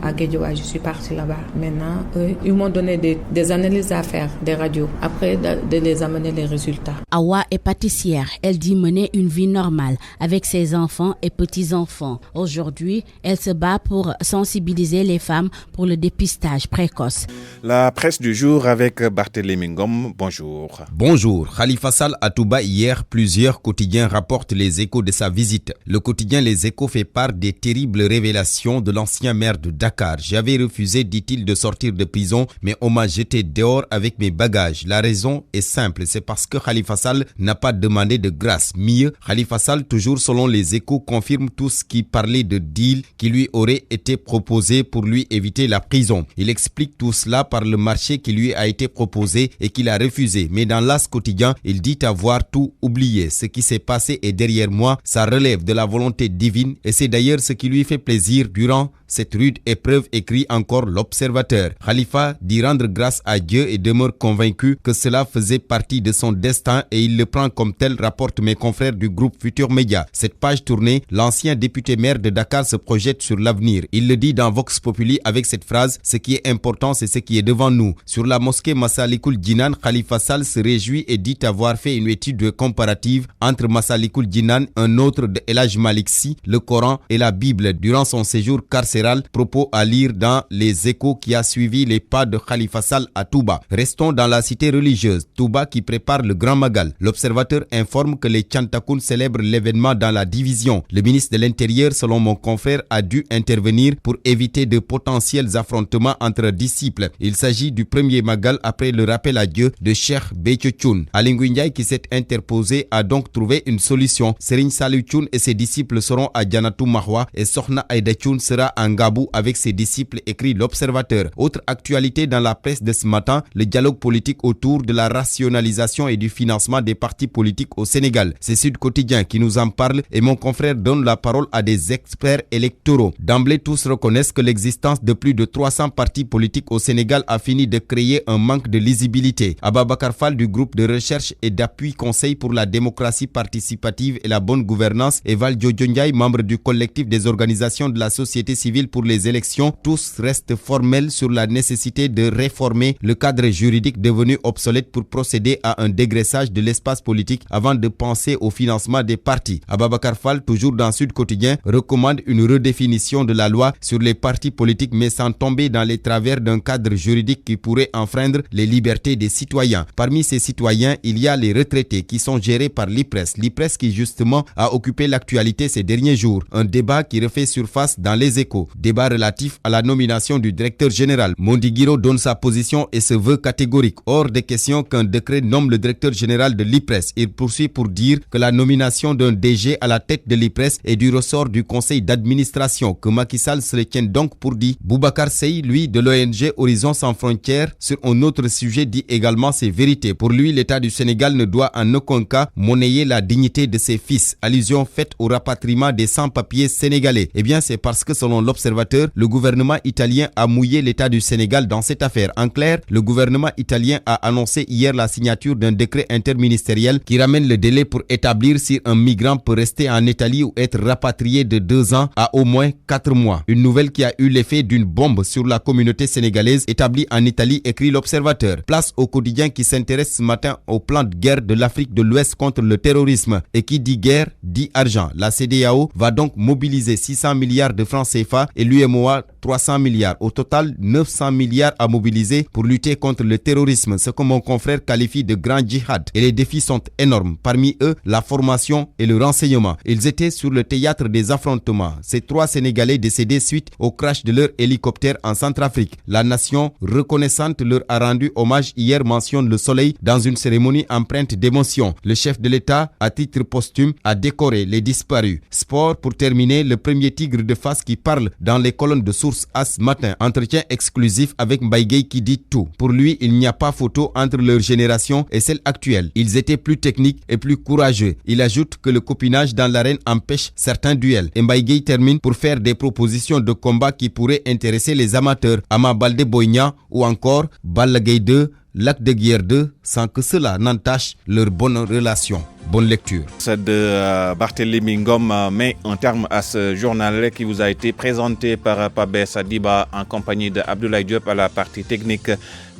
Speaker 2: à Guédiawaye, je suis partie là-bas. Maintenant, ils m'ont donné des analyses à faire, des radios. Après, de les amener les résultats.
Speaker 15: Awa est pâtissière. Elle dit mener une vie normale avec ses enfants et petits-enfants. Aujourd'hui, elle se bat pour sensibiliser les femmes pour le dépistage précoce.
Speaker 1: La presse du jour avec Barthélémy Ngom. Bonjour.
Speaker 5: Bonjour. Khalifa Sall à Touba hier, plusieurs quotidiens rapportent les échos de sa visite. Le quotidien Les Échos fait part des terribles révélations de l'ancien maire de Dakar. Dakar. J'avais refusé, dit-il, de sortir de prison, mais on m'a jeté dehors avec mes bagages. La raison est simple, c'est parce que Khalifa Sall n'a pas demandé de grâce. Mieux, Khalifa Sall, toujours selon les Échos, confirme tout ce qui parlait de deal qui lui aurait été proposé pour lui éviter la prison. Il explique tout cela par le marché qui lui a été proposé et qu'il a refusé. Mais dans l'As quotidien, il dit avoir tout oublié. Ce qui s'est passé est derrière moi, ça relève de la volonté divine et c'est d'ailleurs ce qui lui fait plaisir durant cette rude épreuve, écrit encore l'Observateur. Khalifa dit rendre grâce à Dieu et demeure convaincu que cela faisait partie de son destin et il le prend comme tel, rapportent mes confrères du groupe Futur Média. Cette page tournée, l'ancien député maire de Dakar se projette sur l'avenir. Il le dit dans Vox Populi avec cette phrase: ce qui est important, c'est ce qui est devant nous. Sur la mosquée Massalikul Jinan, Khalifa Sall se réjouit et dit avoir fait une étude comparative entre Massalikul Jinan, un autre de El Hadj Malick Sy, le Coran et la Bible durant son séjour carcéral. Propos à lire dans Les Échos qui a suivi les pas de Khalifa Sall à Touba. Restons dans la cité religieuse, Touba qui prépare le Grand Magal. L'Observateur informe que les Tchantakoun célèbrent l'événement dans la division. Le ministre de l'Intérieur, selon mon confrère, a dû intervenir pour éviter de potentiels affrontements entre disciples. Il s'agit du premier Magal après le rappel à Dieu de Cheikh Béthio Thioune. Ali Ngouille Ndiaye qui s'est interposé a donc trouvé une solution. Serigne Saliou Thioune et ses disciples seront à Janatou Mahwa et Sokhna Aïda Thioune sera à Ngabou avec ses disciples, écrit l'Observateur. Autre actualité dans la presse de ce matin, le dialogue politique autour de la rationalisation et du financement des partis politiques au Sénégal. C'est Sud Quotidien qui nous en parle et mon confrère donne la parole à des experts électoraux. D'emblée, tous reconnaissent que l'existence de plus de 300 partis politiques au Sénégal a fini de créer un manque de lisibilité. Ababakar Fall du groupe de recherche et d'appui Conseil pour la démocratie participative et la bonne gouvernance et Val Jojo Ndiaye, membre du collectif des organisations de la société civile pour les élections, tous restent formels sur la nécessité de réformer le cadre juridique devenu obsolète pour procéder à un dégraissage de l'espace politique avant de penser au financement des partis. Ababakar Fall, toujours dans Sud Quotidien, recommande une redéfinition de la loi sur les partis politiques mais sans tomber dans les travers d'un cadre juridique qui pourrait enfreindre les libertés des citoyens. Parmi ces citoyens, il y a les retraités qui sont gérés par l'IPRES. L'IPRES qui justement a occupé l'actualité ces derniers jours. Un débat qui refait surface dans les Échos. Débat relatif à la nomination du directeur général. Mondigiro donne sa position et se veut catégorique. Hors de question qu'un décret nomme le directeur général de l'IPRES. Il poursuit pour dire que la nomination d'un DG à la tête de l'IPRES est du ressort du conseil d'administration, que Macky Sall se retient donc pour dit. Boubacar Seye, lui, de l'ONG Horizon Sans Frontières, sur un autre sujet dit également ses vérités. Pour lui, l'État du Sénégal ne doit en aucun cas monnayer la dignité de ses fils. Allusion faite au rapatriement des sans-papiers sénégalais. Eh bien, c'est parce que selon l'Observateur, le gouvernement italien a mouillé l'État du Sénégal dans cette affaire. En clair, le gouvernement italien a annoncé hier la signature d'un décret interministériel qui ramène le délai pour établir si un migrant peut rester en Italie ou être rapatrié de 2 ans à au moins 4 mois. Une nouvelle qui a eu l'effet d'une bombe sur la communauté sénégalaise établie en Italie, écrit l'Observateur. Place au quotidien qui s'intéresse ce matin au plan de guerre de l'Afrique de l'Ouest contre le terrorisme. Et qui dit guerre, dit argent. La CEDEAO va donc mobiliser 600 milliards de francs CFA et l'UEMOA 300 milliards. Au total, 900 milliards à mobiliser pour lutter contre le terrorisme, ce que mon confrère qualifie de grand djihad. Et les défis sont énormes. Parmi eux, la formation et le renseignement. Ils étaient sur le théâtre des affrontements. Ces 3 Sénégalais décédés suite au crash de leur hélicoptère en Centrafrique. La nation reconnaissante leur a rendu hommage hier, mentionne Le Soleil, dans une cérémonie empreinte d'émotion. Le chef de l'État, à titre posthume, a décoré les disparus. Sport, pour terminer, le premier tigre de face qui parle dans les colonnes de sources à ce matin. Entretien exclusif avec Mbaye Gueye qui dit tout. Pour lui, il n'y a pas photo entre leur génération et celle actuelle. Ils étaient plus techniques et plus courageux. Il ajoute que le copinage dans l'arène empêche certains duels. Et Mbaye Gueye termine pour faire des propositions de combat qui pourraient intéresser les amateurs. Ama Baldé Boy Niang ou encore Balla Gaye 2, Lac de Guiers 2, sans que cela n'entache leur bonne relation. Bonne lecture.
Speaker 1: C'est de Barthélémy Ngom met un terme à ce journal qui vous a été présenté par Pabé Sadiba en compagnie de Abdoulaye Diop à la partie technique.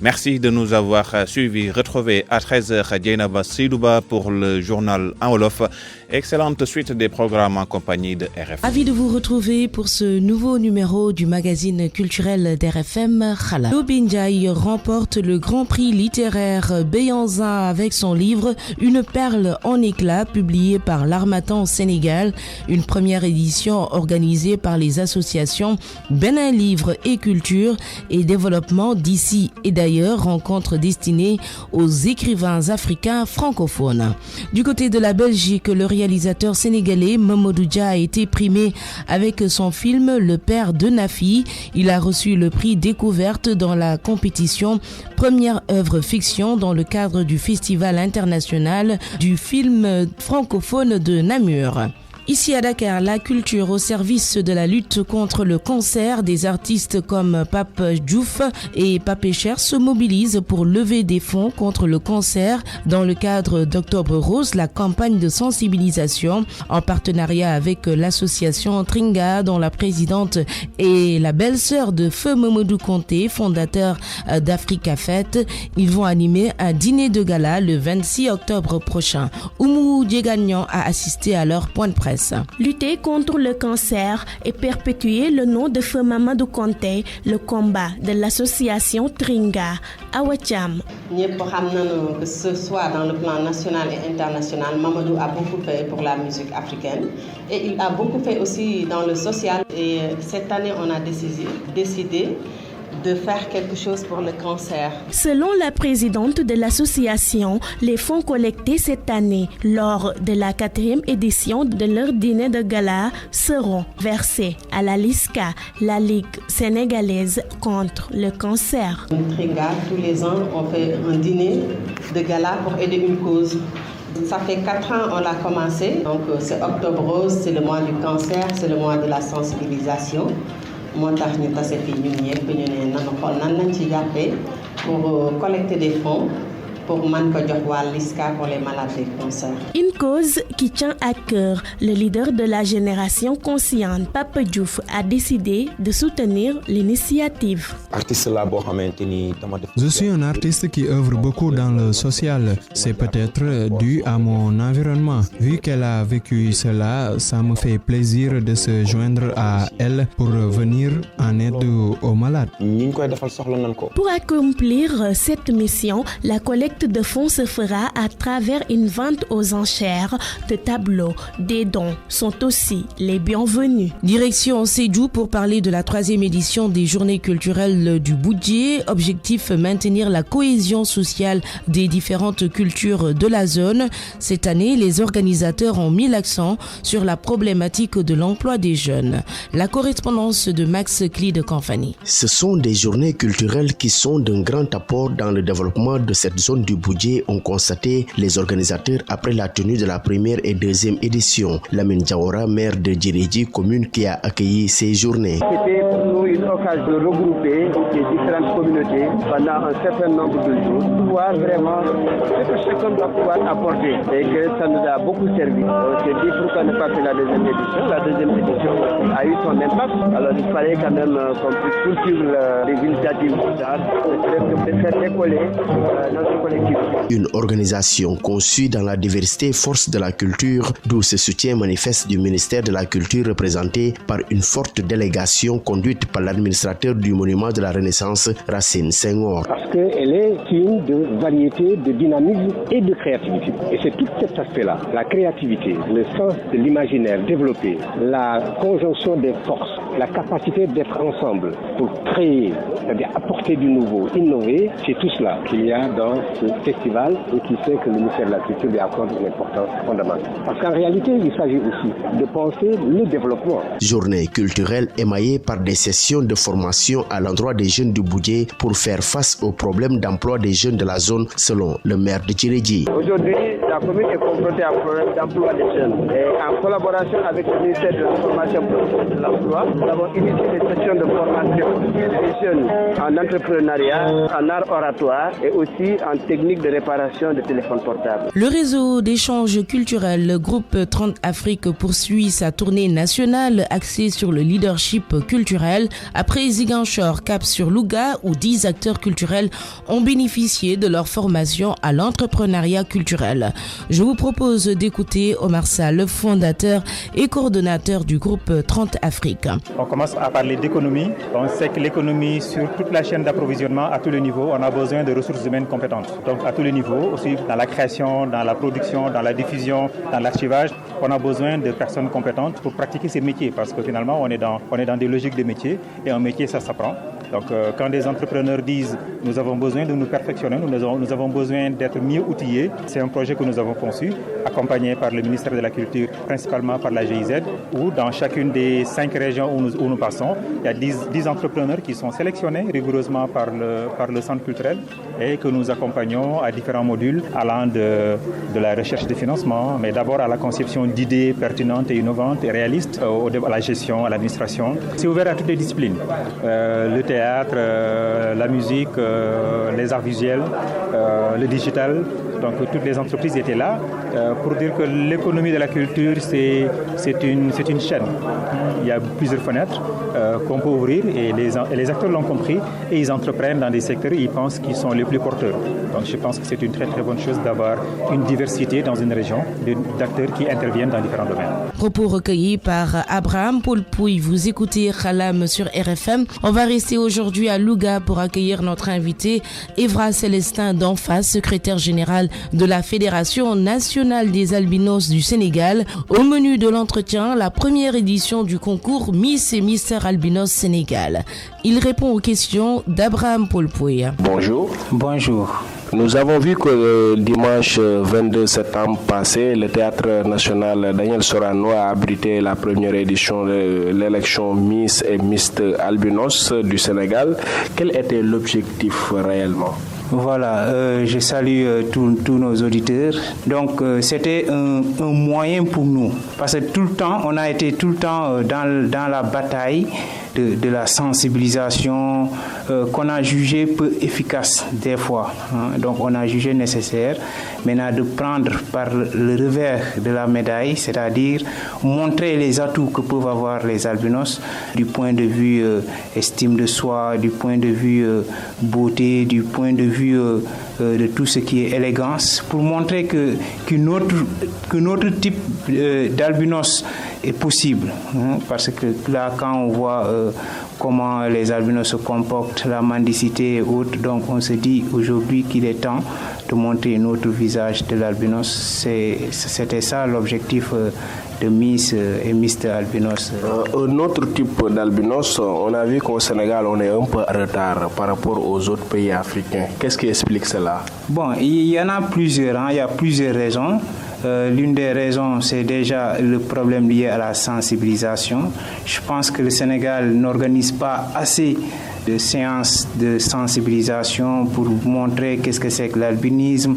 Speaker 1: Merci de nous avoir suivis. Retrouvez à 13h Dieynaba Sidouba pour le journal en Wolof. Excellente suite des programmes en compagnie de RFM.
Speaker 6: Ravi de vous retrouver pour ce nouveau numéro du magazine culturel d'RFM Khala. Lobi Ndiaye remporte le Grand Prix littéraire Béyanzin avec son livre Une perle en en éclats publié par l'Harmattan au Sénégal, une première édition organisée par les associations Bénin Livre et Culture et Développement d'ici et d'ailleurs, rencontre destinée aux écrivains africains francophones. Du côté de la Belgique, le réalisateur sénégalais Mamadou Dia a été primé avec son film Le Père de Nafi. Il a reçu le prix Découverte dans la compétition Première œuvre fiction dans le cadre du Festival international du film francophone de Namur. Ici à Dakar, la culture au service de la lutte contre le cancer, des artistes comme Pape Diouf et Pape Cher se mobilisent pour lever des fonds contre le cancer dans le cadre d'Octobre Rose, la campagne de sensibilisation en partenariat avec l'association Tringa, dont la présidente est la belle-sœur de Feu Mamadou Conté, fondateur d'Africa Fête. Ils vont animer un dîner de gala le 26 octobre prochain. Oumou Diegagnan a assisté à leur point de presse.
Speaker 8: Lutter contre le cancer et perpétuer le nom de Feu Mamadou Conté, le combat de l'association Tringa. Awacham.
Speaker 17: Que ce soit dans le plan national et international, Mamadou a beaucoup fait pour la musique africaine et il a beaucoup fait aussi dans le social. Et cette année, on a décidé de faire quelque chose pour le cancer.
Speaker 8: Selon la présidente de l'association, les fonds collectés cette année lors de la 4e édition de leur dîner de gala seront versés à la LISCA, la Ligue sénégalaise contre le cancer.
Speaker 17: Tringa, tous les ans, on fait un dîner de gala pour aider une cause. Ça fait 4 ans on l'a commencé, donc c'est Octobre Rose, c'est le mois du cancer, c'est le mois de la sensibilisation. Moo tax ñu tase fii ñun ñëpp ñu ne nanu xool nan lañ ci jàppee pour collecter des fonds pour mën ko jox waa LISCA pour les malades du cancer.
Speaker 8: Une cause qui tient à cœur. Le leader de la génération consciente, Pape Diouf, a décidé de soutenir l'initiative.
Speaker 9: Je suis un artiste qui œuvre beaucoup dans le social. C'est peut-être dû à mon environnement. Vu qu'elle a vécu cela, ça me fait plaisir de se joindre à elle pour venir en aide aux malades.
Speaker 8: Pour accomplir cette mission, la collecte de fonds se fera à travers une vente aux enchères de tableaux. Des dons sont aussi les bienvenus.
Speaker 6: Direction Sédhiou pour parler de la 3e édition des Journées culturelles du Boudjé. Objectif, maintenir la cohésion sociale des différentes cultures de la zone. Cette année, les organisateurs ont mis l'accent sur la problématique de l'emploi des jeunes. La correspondance de Max Clyde Canfani.
Speaker 10: Ce sont des journées culturelles qui sont d'un grand apport dans le développement de cette zone du Boudjé, ont constaté les organisateurs après la tenue de la 1e et 2e édition. Lamine Diawara, maire de Djiridji, commune qui a accueilli ces journées.
Speaker 24: C'était pour nous une occasion de regrouper les différentes communautés pendant un certain nombre de jours, pour voir vraiment ce que chacun doit pouvoir apporter et que ça nous a beaucoup servi. On s'est dit pourquoi ne pas faire la 2e édition. La 2e édition a eu son impact, alors il fallait quand même qu'on puisse poursuivre les initiatives de faire décoller notre collectif.
Speaker 10: Une organisation conçue dans la diversité force de la culture, d'où ce soutien manifeste du ministère de la Culture représenté par une forte délégation conduite par l'administrateur du monument de la Renaissance, Racine Senghor.
Speaker 24: Parce qu'elle est signe de variété, de dynamisme et de créativité. Et c'est tout cet aspect-là, la créativité, le sens de l'imaginaire développé, la conjonction des forces, la capacité d'être ensemble pour créer, c'est-à-dire apporter du nouveau, innover, c'est tout cela qu'il y a dans ce festival et qui fait que le ministère de la Culture lui accorde une importance fondamentale. Parce qu'en réalité, il s'agit aussi de penser le développement.
Speaker 10: Journée culturelle émaillée par des sessions de formation à l'endroit des jeunes du Boudjé pour faire face aux problèmes d'emploi des jeunes de la zone, selon le maire de Djiridji.
Speaker 24: Aujourd'hui, la commune est confrontée à un problème d'emploi des jeunes. Et en collaboration avec le ministère de la Formation et de l'Emploi, nous avons initié des sessions de formation des jeunes en entrepreneuriat, en art oratoire et aussi en technique de réparation de téléphones portables.
Speaker 6: Le réseau d'échanges culturels, le groupe 30 Afrique, poursuit sa tournée nationale axée sur le leadership culturel. Après Ziguinchor, cap sur Louga, où 10 acteurs culturels ont bénéficié de leur formation à l'entrepreneuriat culturel. Je vous propose d'écouter Omar Sall, fondateur et coordonnateur du groupe 30 Afrique.
Speaker 7: On commence à parler d'économie. On sait que l'économie, sur toute la chaîne d'approvisionnement, à tous les niveaux, on a besoin de ressources humaines compétentes. Donc à tous les niveaux, aussi dans la création, dans la production, dans la diffusion, dans l'archivage, on a besoin de personnes compétentes pour pratiquer ces métiers parce que finalement, on est dans des logiques de métier et un métier, ça s'apprend. Donc quand des entrepreneurs disent nous avons besoin de nous perfectionner, nous avons besoin d'être mieux outillés, c'est un projet que nous avons conçu, accompagné par le ministère de la Culture, principalement par la GIZ, où dans chacune des 5 régions où nous passons, il y a 10 entrepreneurs qui sont sélectionnés rigoureusement par le centre culturel et que nous accompagnons à différents modules allant de la recherche de financement, mais d'abord à la conception d'idées pertinentes et innovantes et réalistes, à la gestion, à l'administration. C'est ouvert à toutes les disciplines. Le théâtre, la musique, les arts visuels, le digital. Donc toutes les entreprises étaient là pour dire que l'économie de la culture, c'est une chaîne. Il y a plusieurs fenêtres qu'on peut ouvrir et les acteurs l'ont compris et ils entreprennent dans des secteurs où ils pensent qu'ils sont les plus porteurs. Donc je pense que c'est une très très bonne chose d'avoir une diversité dans une région d'acteurs qui interviennent dans différents domaines.
Speaker 6: Propos recueillis par Abraham Poulpouille. Vous écoutez Khalam sur RFM. On va rester aujourd'hui à Louga pour accueillir notre invité Evra Célestin d'Enfas, secrétaire général de la Fédération nationale des albinos du Sénégal. Au menu de l'entretien, la première édition du concours Miss et Mister Albinos Sénégal. Il répond aux questions d'Abraham Poulpouille.
Speaker 11: Bonjour.
Speaker 12: Bonjour.
Speaker 11: Nous avons vu que le dimanche 22 septembre passé, le Théâtre national Daniel Sorano a abrité la première édition de l'élection Miss et Mister Albinos du Sénégal. Quel était l'objectif réellement ?
Speaker 12: Voilà, je salue tous nos auditeurs. Donc, c'était un moyen pour nous. Parce que tout le temps, on a été tout le temps dans la bataille de la sensibilisation qu'on a jugé peu efficace des fois. Donc, on a jugé nécessaire maintenant de prendre par le revers de la médaille, c'est-à-dire montrer les atouts que peuvent avoir les albinos du point de vue estime de soi, du point de vue beauté, du point de vue de tout ce qui est élégance, pour montrer qu'un autre type d'albinos est possible. Parce que là, quand on voit comment les albinos se comportent, la mendicité et autres, donc on se dit aujourd'hui qu'il est temps de montrer un autre visage de l'albinos. C'était ça l'objectif de Miss et Mister Albinos.
Speaker 11: Un autre type d'albinos, on a vu qu'au Sénégal, on est un peu en retard par rapport aux autres pays africains. Qu'est-ce qui explique cela?
Speaker 12: Bon, il y en a plusieurs, il y a plusieurs raisons. L'une des raisons, c'est déjà le problème lié à la sensibilisation. Je pense que le Sénégal n'organise pas assez de séances de sensibilisation pour montrer qu'est-ce que c'est que l'albinisme,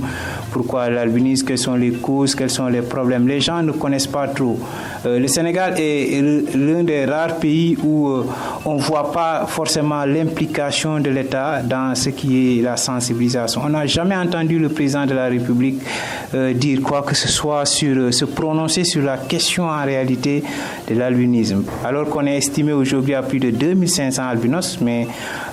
Speaker 12: pourquoi l'albinisme, quelles sont les causes, quels sont les problèmes. Les gens ne connaissent pas trop. Le Sénégal est l'un des rares pays où on ne voit pas forcément l'implication de l'État dans ce qui est la sensibilisation. On n'a jamais entendu le président de la République dire quoi que ce soit, se prononcer sur la question en réalité de l'albinisme. Alors qu'on est estimé aujourd'hui à plus de 2500 albinos, mais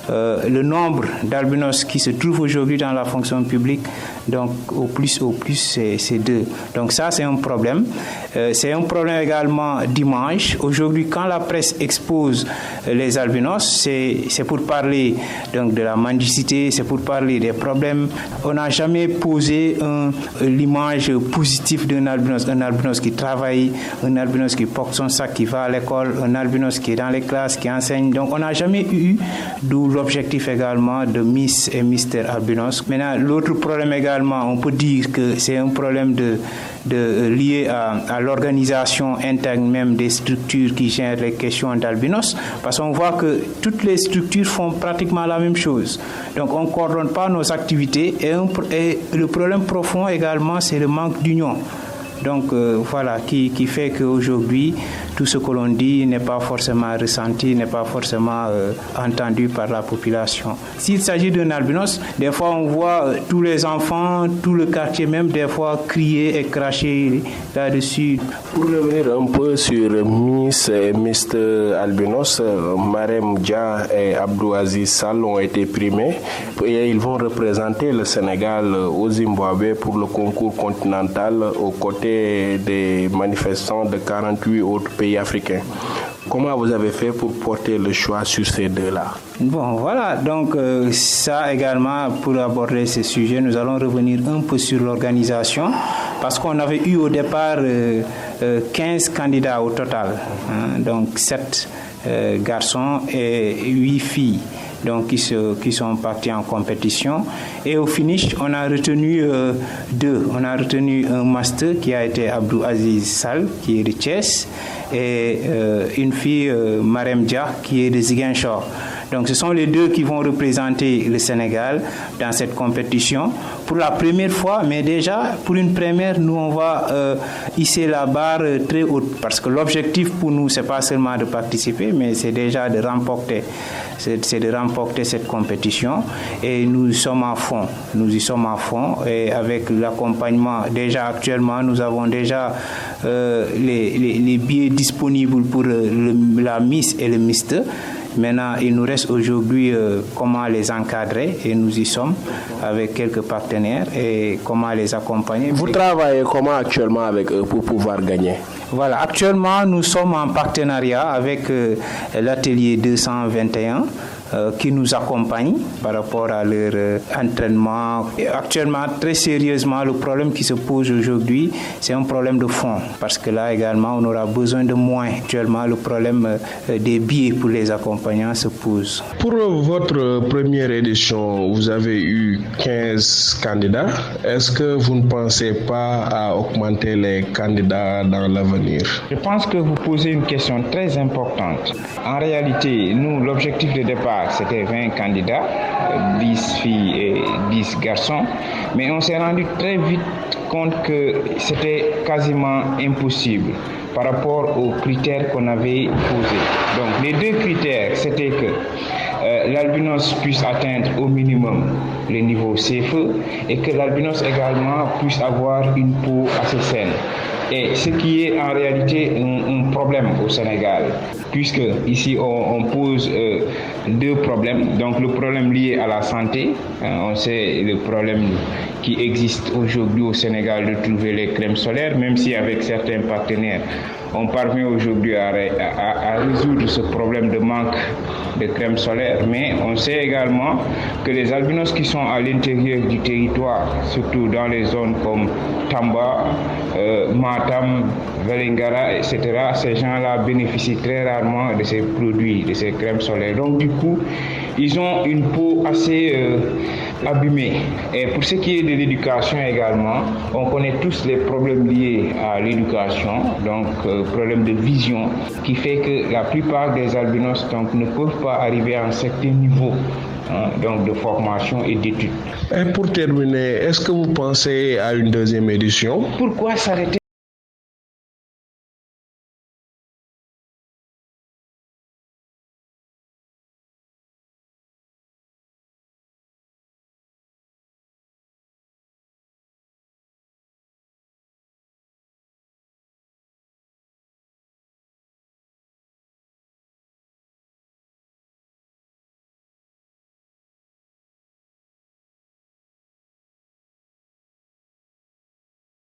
Speaker 12: le nombre d'albinos qui se trouvent aujourd'hui dans la fonction publique, donc au plus c'est 2. Donc ça, c'est un problème. C'est un problème également d'image. Aujourd'hui, quand la presse expose les albinos, c'est pour parler donc de la mendicité, c'est pour parler des problèmes. On n'a jamais posé l'image positive d'un albinos. Un albinos qui travaille, un albinos qui porte son sac, qui va à l'école, un albinos qui est dans les classes, qui enseigne. Donc on n'a jamais eu, d'où l'objectif également de Miss et Mister Albinos. Maintenant, l'autre problème également, on peut dire que c'est un problème lié à l'organisation interne même des structures qui gèrent les questions d'albinos, parce qu'on voit que toutes les structures font pratiquement la même chose. Donc on ne coordonne pas nos activités et le problème profond également, c'est le manque d'union. Donc voilà, qui fait qu'aujourd'hui, tout ce que l'on dit n'est pas forcément ressenti, n'est pas forcément entendu par la population. S'il s'agit d'un albinos, des fois on voit tous les enfants, tout le quartier même, des fois crier et cracher là-dessus.
Speaker 11: Pour revenir un peu sur Miss et Mister Albinos, Marem Dia et Abdou Aziz Sall ont été primés et ils vont représenter le Sénégal au Zimbabwe pour le concours continental aux côtés des manifestants de 48 autres pays africains. Comment vous avez fait pour porter le choix sur ces deux-là?
Speaker 12: Bon, voilà, donc ça également, pour aborder ce sujet, nous allons revenir un peu sur l'organisation, parce qu'on avait eu au départ 15 candidats au total, hein, donc 7 garçons et 8 filles. Donc qui sont partis en compétition. Et au finish, on a retenu deux. On a retenu un master qui a été Abdou Aziz Sall, qui est de Thiès, et une fille, Marem Dia, qui est de Ziguinchor. Donc ce sont les deux qui vont représenter le Sénégal dans cette compétition pour la première fois, mais déjà pour une première, nous on va hisser la barre très haute, parce que l'objectif pour nous, c'est pas seulement de participer, mais c'est déjà de remporter. C'est de remporter cette compétition, et nous sommes à fond. Nous y sommes à fond, et avec l'accompagnement, déjà actuellement, nous avons déjà les billets disponibles pour la Miss et le Mister. Maintenant, il nous reste aujourd'hui comment les encadrer, et nous y sommes avec quelques partenaires, et comment les accompagner.
Speaker 11: Vous travaillez comment actuellement avec eux pour pouvoir gagner?
Speaker 12: Voilà, actuellement, nous sommes en partenariat avec l'atelier 221 qui nous accompagne par rapport à leur entraînement. Et actuellement, très sérieusement, le problème qui se pose aujourd'hui, c'est un problème de fonds, parce que là également, on aura besoin de moins. Actuellement, le problème des billets pour les accompagnants se pose.
Speaker 11: Pour votre première édition, vous avez eu 15 candidats. Est-ce que vous ne pensez pas à augmenter les candidats dans l'avenir?
Speaker 14: Je pense que vous posez une question très importante. En réalité, nous, l'objectif de départ, c'était 20 candidats, 10 filles et 10 garçons, mais on s'est rendu très vite compte que c'était quasiment impossible par rapport aux critères qu'on avait posés. Donc les deux critères, c'était que l'albinos puisse atteindre au minimum le niveau CFE, et que l'albinos également puisse avoir une peau assez saine. Et ce qui est en réalité un problème au Sénégal, puisque ici on pose deux problèmes. Donc le problème lié à la santé, on sait le problème qui existe aujourd'hui au Sénégal de trouver les crèmes solaires, même si avec certains partenaires on parvient aujourd'hui à résoudre ce problème de manque de crème solaire. Mais on sait également que les albinos qui sont à l'intérieur du territoire, surtout dans les zones comme Tamba, Matam, Velingara, etc., ces gens-là bénéficient très rarement de ces produits, de ces crèmes solaires. Donc du coup, ils ont une peau assez abîmée. Et pour ce qui est de l'éducation également, on connaît tous les problèmes liés à l'éducation, donc problème de vision, qui fait que la plupart des albinos donc, ne peuvent pas arriver à un certain niveau donc de formation et d'études.
Speaker 11: Et pour terminer, est-ce que vous pensez à une deuxième édition?
Speaker 14: Pourquoi s'arrêter